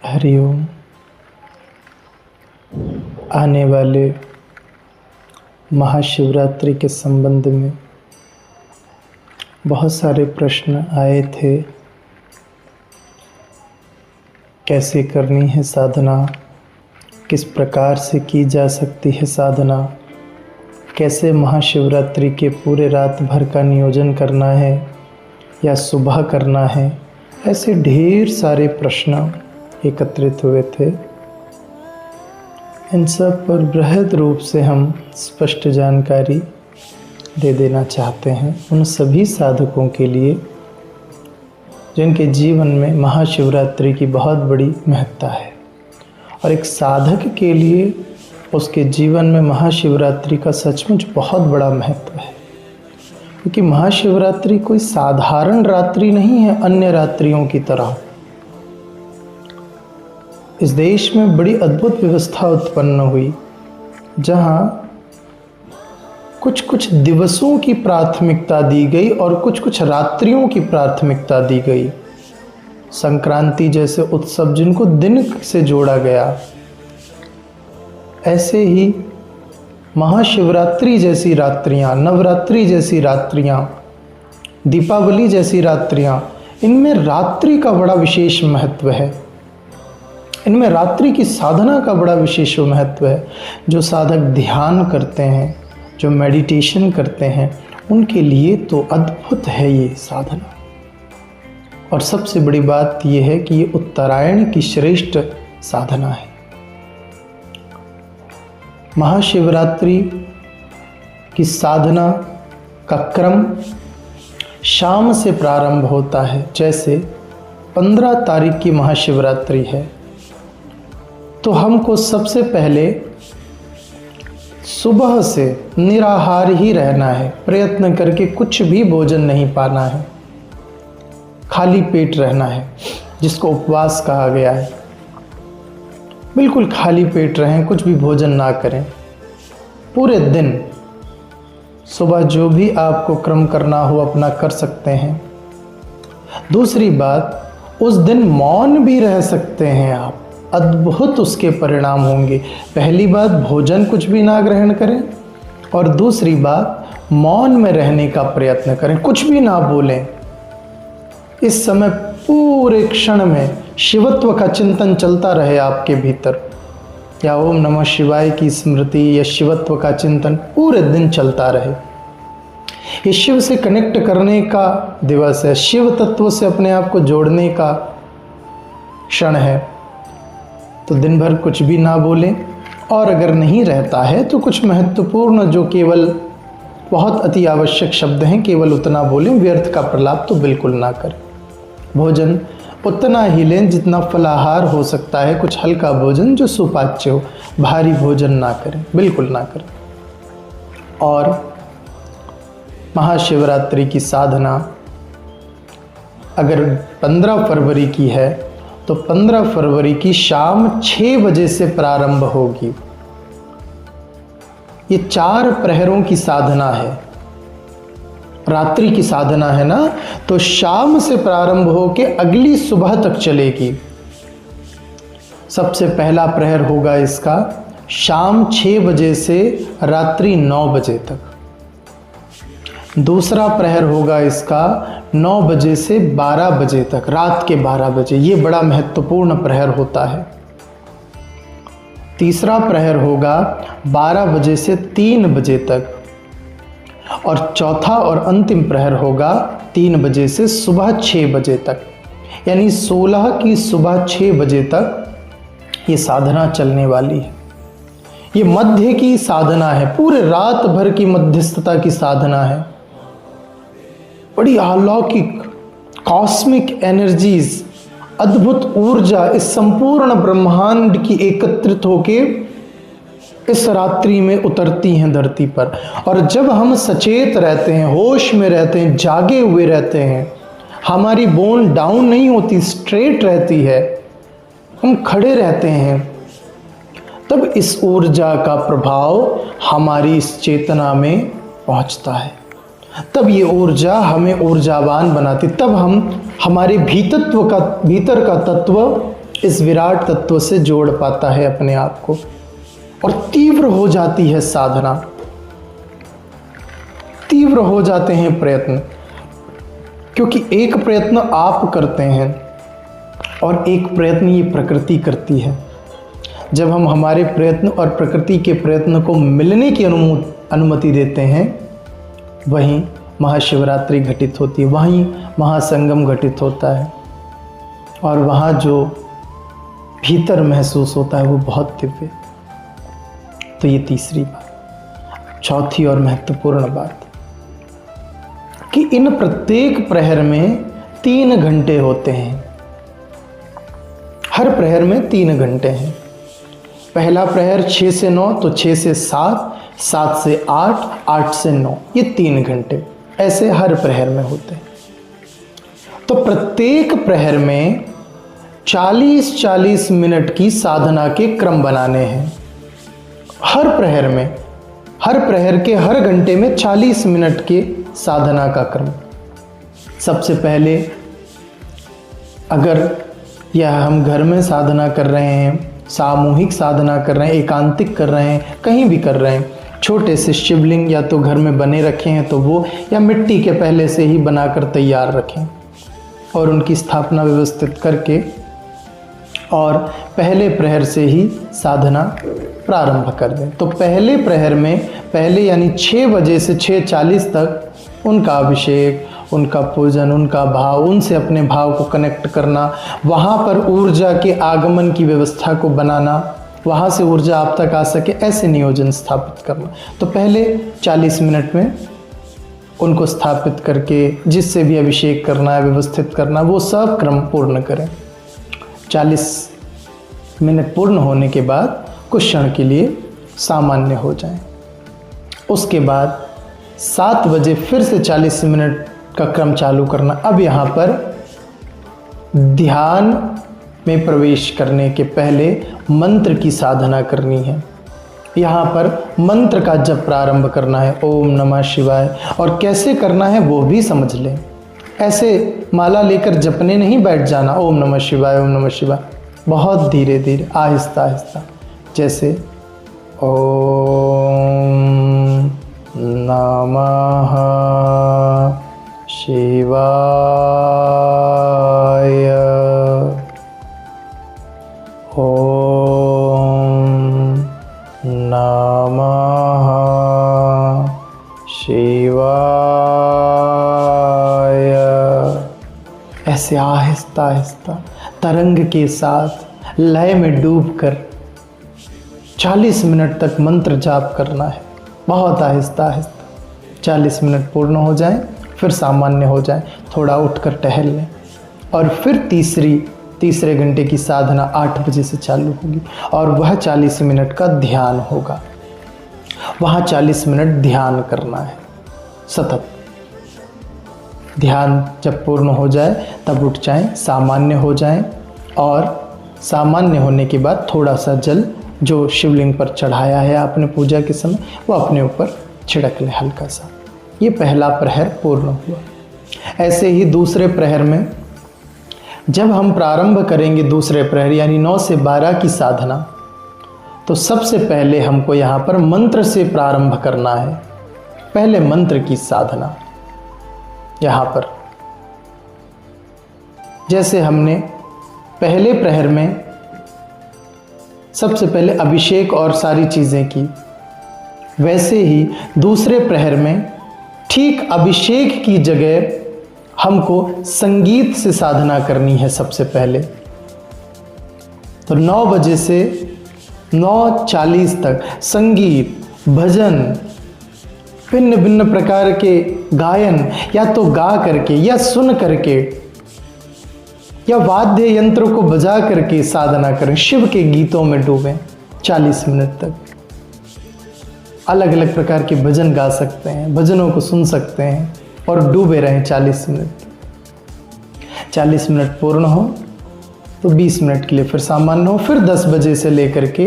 हरिओम। आने वाले महाशिवरात्रि के संबंध में बहुत सारे प्रश्न आए थे। कैसे करनी है साधना, किस प्रकार से की जा सकती है साधना, कैसे महाशिवरात्रि के पूरे रात भर का नियोजन करना है या सुबह करना है। ऐसे ढेर सारे प्रश्न एकत्रित हुए थे। इन सब पर बृहद रूप से हम स्पष्ट जानकारी दे देना चाहते हैं उन सभी साधकों के लिए जिनके जीवन में महाशिवरात्रि की बहुत बड़ी महत्ता है। और एक साधक के लिए उसके जीवन में महाशिवरात्रि का सचमुच बहुत बड़ा महत्व है, क्योंकि महाशिवरात्रि कोई साधारण रात्रि नहीं है। अन्य रात्रियों की तरह इस देश में बड़ी अद्भुत व्यवस्था उत्पन्न हुई, जहां कुछ कुछ दिवसों की प्राथमिकता दी गई और कुछ कुछ रात्रियों की प्राथमिकता दी गई। संक्रांति जैसे उत्सव जिनको दिन से जोड़ा गया, ऐसे ही महाशिवरात्रि जैसी रात्रियां, नवरात्रि जैसी रात्रियां, दीपावली जैसी रात्रियां, इनमें रात्रि का बड़ा विशेष महत्व है। इनमें रात्रि की साधना का बड़ा विशेष महत्व है। जो साधक ध्यान करते हैं, जो मेडिटेशन करते हैं, उनके लिए तो अद्भुत है ये साधना। और सबसे बड़ी बात यह है कि ये उत्तरायण की श्रेष्ठ साधना है। महाशिवरात्रि की साधना का क्रम शाम से प्रारंभ होता है। जैसे 15 तारीख की महाशिवरात्रि है, तो हमको सबसे पहले सुबह से निराहार ही रहना है। प्रयत्न करके कुछ भी भोजन नहीं पाना है, खाली पेट रहना है, जिसको उपवास कहा गया है। बिल्कुल खाली पेट रहें, कुछ भी भोजन ना करें पूरे दिन। सुबह जो भी आपको क्रम करना हो अपना कर सकते हैं। दूसरी बात, उस दिन मौन भी रह सकते हैं आप, अद्भुत उसके परिणाम होंगे। पहली बात, भोजन कुछ भी ना ग्रहण करें, और दूसरी बात, मौन में रहने का प्रयत्न करें, कुछ भी ना बोलें। इस समय पूरे क्षण में शिवत्व का चिंतन चलता रहे आपके भीतर, या ओम नमः शिवाय की स्मृति या शिवत्व का चिंतन पूरे दिन चलता रहे। ये शिव से कनेक्ट करने का दिवस है, शिव तत्व से अपने आप को जोड़ने का क्षण है। तो दिन भर कुछ भी ना बोलें, और अगर नहीं रहता है तो कुछ महत्वपूर्ण, जो केवल बहुत अति आवश्यक शब्द हैं, केवल उतना बोलें। व्यर्थ का प्रलाप तो बिल्कुल ना करें। भोजन उतना ही लें जितना फलाहार हो सकता है, कुछ हल्का भोजन जो सुपाच्य हो। भारी भोजन ना करें, बिल्कुल ना करें। और महाशिवरात्रि की साधना अगर 15 फरवरी की है, तो 15 फरवरी की शाम 6 बजे से प्रारंभ होगी। ये 4 प्रहरों की साधना है, रात्रि की साधना है ना, तो शाम से प्रारंभ होके अगली सुबह तक चलेगी। सबसे पहला प्रहर होगा इसका शाम 6 बजे से रात्रि 9 बजे तक। दूसरा प्रहर होगा इसका 9 बजे से 12 बजे तक, रात के 12 बजे। ये बड़ा महत्वपूर्ण प्रहर होता है। तीसरा प्रहर होगा 12 बजे से 3 बजे तक, और चौथा और अंतिम प्रहर होगा 3 बजे से सुबह 6 बजे तक। यानी 16 की सुबह 6 बजे तक ये साधना चलने वाली है। ये मध्य की साधना है, पूरे रात भर की मध्यस्थता की साधना है। बड़ी अलौकिक कॉस्मिक एनर्जीज, अद्भुत ऊर्जा इस संपूर्ण ब्रह्मांड की एकत्रित होके इस रात्रि में उतरती हैं धरती पर। और जब हम सचेत रहते हैं, होश में रहते हैं, जागे हुए रहते हैं, हमारी बोन डाउन नहीं होती, स्ट्रेट रहती है, हम खड़े रहते हैं, तब इस ऊर्जा का प्रभाव हमारी इस चेतना में पहुंचता है। तब ये ऊर्जा हमें ऊर्जावान बनाती, तब हम हमारे भीतर का तत्व इस विराट तत्व से जोड़ पाता है अपने आप को, और तीव्र हो जाती है साधना, तीव्र हो जाते हैं प्रयत्न। क्योंकि एक प्रयत्न आप करते हैं और एक प्रयत्न ये प्रकृति करती है। जब हम हमारे प्रयत्न और प्रकृति के प्रयत्न को मिलने की अनुमति देते हैं, वहीं महाशिवरात्रि घटित होती है, वहीं महासंगम घटित होता है, और वहाँ जो भीतर महसूस होता है वो बहुत दिव्य। तो ये तीसरी बात। चौथी और महत्वपूर्ण बात कि इन प्रत्येक प्रहर में 3 घंटे होते हैं। हर प्रहर में 3 घंटे हैं। पहला प्रहर 6 से 9, तो 6 से 7, 7 से 8, 8 से 9, ये 3 घंटे ऐसे हर प्रहर में होते हैं। तो प्रत्येक प्रहर में 40-40 मिनट की साधना के क्रम बनाने हैं। हर प्रहर में, हर प्रहर के हर घंटे में 40 मिनट के साधना का क्रम। सबसे पहले अगर यह हम घर में साधना कर रहे हैं, सामूहिक साधना कर रहे हैं, एकांतिक कर रहे हैं, कहीं भी कर रहे हैं, छोटे से शिवलिंग या तो घर में बने रखे हैं तो वो, या मिट्टी के पहले से ही बनाकर तैयार रखें और उनकी स्थापना व्यवस्थित करके और पहले प्रहर से ही साधना प्रारंभ कर दें। तो पहले प्रहर में, पहले यानी 6 बजे से 6:40 तक उनका अभिषेक, उनका पूजन, उनका भाव, उनसे अपने भाव को कनेक्ट करना, वहाँ पर ऊर्जा के आगमन की व्यवस्था को बनाना, वहाँ से ऊर्जा आप तक आ सके ऐसे नियोजन स्थापित करना। तो पहले 40 मिनट में उनको स्थापित करके जिससे भी अभिषेक करना है, व्यवस्थित करना, वो सब क्रम पूर्ण करें। 40 मिनट पूर्ण होने के बाद कुछ क्षण के लिए सामान्य हो जाएं। उसके बाद 7 बजे फिर से 40 मिनट का क्रम चालू करना। अब यहाँ पर ध्यान में प्रवेश करने के पहले मंत्र की साधना करनी है। यहाँ पर मंत्र का जप प्रारंभ करना है, ओम नमः शिवाय, और कैसे करना है वो भी समझ लें। ऐसे माला लेकर जपने नहीं बैठ जाना, ओम नमः शिवाय, ओम नमः शिवाय, बहुत धीरे धीरे, आहिस्ता आहिस्ता। जैसे ओम नमः शिवाय, ओम नमः शिवाय। ऐसे आहिस्ता आहिस्ता तरंग के साथ लय में डूबकर 40 मिनट तक मंत्र जाप करना है, बहुत आहिस्ता आहिस्ता। 40 मिनट पूर्ण हो जाएं, फिर सामान्य हो जाएं, थोड़ा उठकर टहल लें, और फिर तीसरे घंटे की साधना 8 बजे से चालू होगी, और वह 40 मिनट का ध्यान होगा। वहाँ 40 मिनट ध्यान करना है सतत। ध्यान जब पूर्ण हो जाए तब उठ जाएं, सामान्य हो जाएं, और सामान्य होने के बाद थोड़ा सा जल जो शिवलिंग पर चढ़ाया है आपने पूजा के समय, वो अपने ऊपर छिड़क ले हल्का सा। ये पहला प्रहर पूर्ण हुआ। ऐसे ही दूसरे प्रहर में जब हम प्रारंभ करेंगे दूसरे प्रहर यानी 9 से 12 की साधना, तो सबसे पहले हमको यहाँ पर मंत्र से प्रारंभ करना है। पहले मंत्र की साधना यहाँ पर, जैसे हमने पहले प्रहर में सबसे पहले अभिषेक और सारी चीज़ें की, वैसे ही दूसरे प्रहर में ठीक अभिषेक की जगह हमको संगीत से साधना करनी है सबसे पहले। तो 9 बजे से 9:40 तक संगीत, भजन, भिन्न भिन्न प्रकार के गायन, या तो गा करके या सुन करके या वाद्य यंत्रों को बजा करके साधना करें, शिव के गीतों में डूबें 40 मिनट तक। अलग अलग प्रकार के भजन गा सकते हैं, भजनों को सुन सकते हैं और डूबे रहें 40 मिनट। 40 मिनट पूर्ण हो तो 20 मिनट के लिए फिर सामान्य हो, फिर 10 बजे से लेकर के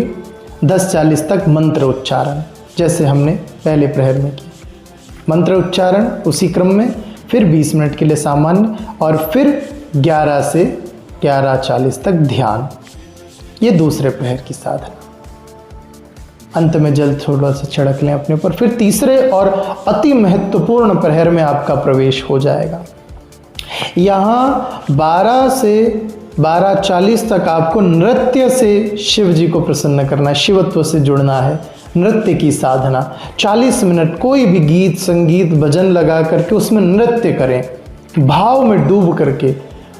10:40 तक मंत्र उच्चारण, जैसे हमने पहले प्रहर में किया। मंत्र उच्चारण उसी क्रम में, फिर 20 मिनट के लिए सामान्य, और फिर 11 से 11:40 तक ध्यान। ये दूसरे प्रहर की साधना। अंत में जल थोड़ा सा छिड़क लें अपने ऊपर, फिर तीसरे और अति महत्वपूर्ण प्रहर में आपका प्रवेश हो जाएगा। यहाँ 12 से 12:40 तक आपको नृत्य से शिव जी को प्रसन्न करना है, शिवत्व से जुड़ना है। नृत्य की साधना 40 मिनट कोई भी गीत संगीत भजन लगा करके उसमें नृत्य करें, भाव में डूब करके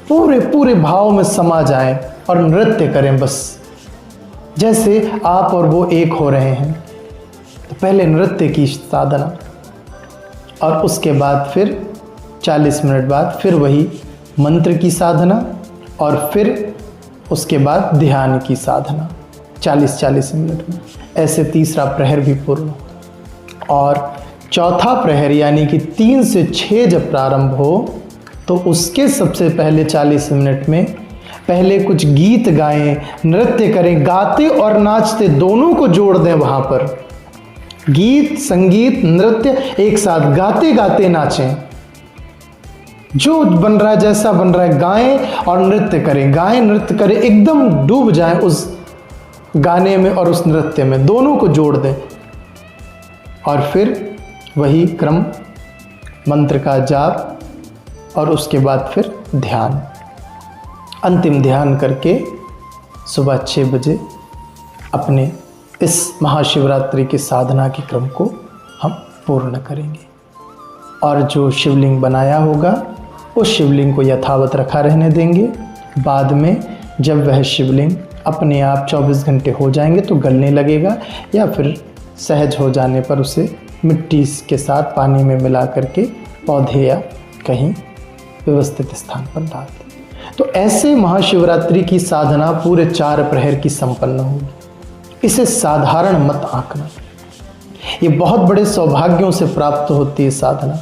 पूरे पूरे भाव में समा जाएं और नृत्य करें, बस जैसे आप और वो एक हो रहे हैं। तो पहले नृत्य की साधना और उसके बाद फिर 40 मिनट बाद फिर वही मंत्र की साधना और फिर उसके बाद ध्यान की साधना 40-40 मिनट में। ऐसे तीसरा प्रहर भी पूर्ण और चौथा प्रहर यानी कि 3 से 6 जब प्रारंभ हो तो उसके सबसे पहले 40 मिनट में पहले कुछ गीत गाएं, नृत्य करें, गाते और नाचते दोनों को जोड़ दें। वहाँ पर गीत संगीत नृत्य एक साथ, गाते गाते नाचें, जो बन रहा है जैसा बन रहा है गाएं और नृत्य करें, गाएं नृत्य करें, एकदम डूब जाएं उस गाने में और उस नृत्य में, दोनों को जोड़ दें। और फिर वही क्रम मंत्र का जाप और उसके बाद फिर ध्यान, अंतिम ध्यान करके सुबह 6 बजे अपने इस महाशिवरात्रि की साधना के क्रम को हम पूर्ण करेंगे। और जो शिवलिंग बनाया होगा उस शिवलिंग को यथावत रखा रहने देंगे। बाद में जब वह शिवलिंग अपने आप 24 घंटे हो जाएंगे तो गलने लगेगा, या फिर सहज हो जाने पर उसे मिट्टी के साथ पानी में मिला करके पौधे या कहीं व्यवस्थित स्थान पर डाल दें। तो ऐसे महाशिवरात्रि की साधना पूरे 4 प्रहर की संपन्न होगी। इसे साधारण मत आंकना, ये बहुत बड़े सौभाग्यों से प्राप्त होती है साधना।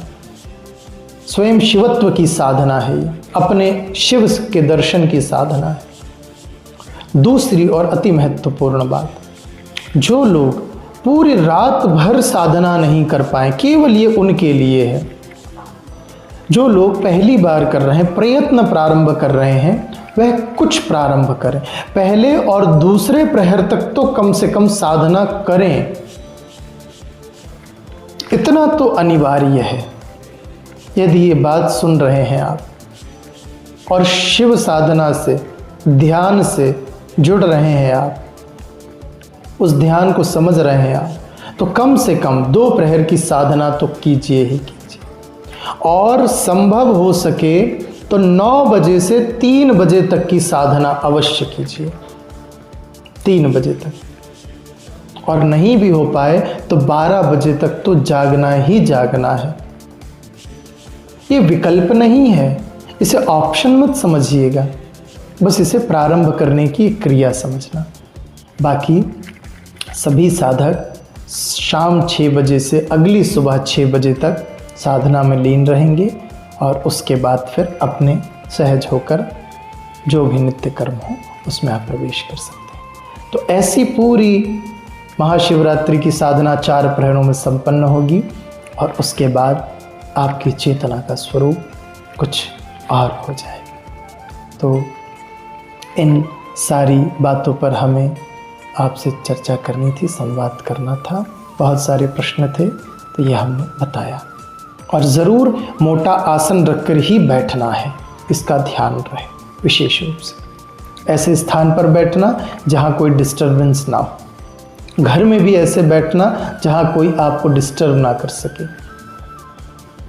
स्वयं शिवत्व की साधना है, ये अपने शिव के दर्शन की साधना है। दूसरी और अति महत्वपूर्ण बात, जो लोग पूरी रात भर साधना नहीं कर पाए, केवल ये उनके लिए है। जो लोग पहली बार कर रहे हैं, प्रयत्न प्रारंभ कर रहे हैं, वह कुछ प्रारंभ करें। पहले और दूसरे प्रहर तक तो कम से कम साधना करें, इतना तो अनिवार्य है। यदि ये बात सुन रहे हैं आप और शिव साधना से ध्यान से जुड़ रहे हैं, आप उस ध्यान को समझ रहे हैं आप, तो कम से कम 2 प्रहर की साधना तो कीजिए ही कीजिए। और संभव हो सके तो 9 बजे से 3 बजे तक की साधना अवश्य कीजिए, 3 बजे तक। और नहीं भी हो पाए तो 12 बजे तक तो जागना ही जागना है। ये विकल्प नहीं है, इसे ऑप्शन मत समझिएगा, बस इसे प्रारंभ करने की क्रिया समझना। बाकी सभी साधक शाम 6 बजे से अगली सुबह 6 बजे तक साधना में लीन रहेंगे और उसके बाद फिर अपने सहज होकर जो भी नित्य कर्म हो उसमें आप प्रवेश कर सकते हैं। तो ऐसी पूरी महाशिवरात्रि की साधना 4 प्रहरों में संपन्न होगी और उसके बाद आपकी चेतना का स्वरूप कुछ और हो जाएगा। तो इन सारी बातों पर हमें आपसे चर्चा करनी थी, संवाद करना था। बहुत सारे प्रश्न थे तो ये हमने बताया। और ज़रूर मोटा आसन रखकर ही बैठना है, इसका ध्यान रहे विशेष रूप से। ऐसे स्थान पर बैठना जहाँ कोई डिस्टर्बेंस ना हो, घर में भी ऐसे बैठना जहाँ कोई आपको डिस्टर्ब ना कर सके।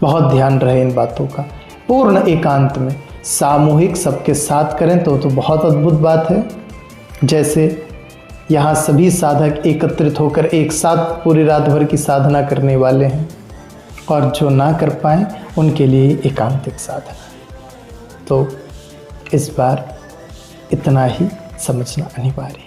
बहुत ध्यान रहे इन बातों का। पूर्ण एकांत में सामूहिक सबके साथ करें तो बहुत अद्भुत बात है। जैसे यहाँ सभी साधक एकत्रित होकर एक साथ पूरी रात भर की साधना करने वाले हैं, और जो ना कर पाएँ उनके लिए एकांतिक साधना है। तो इस बार इतना ही समझना अनिवार्य है।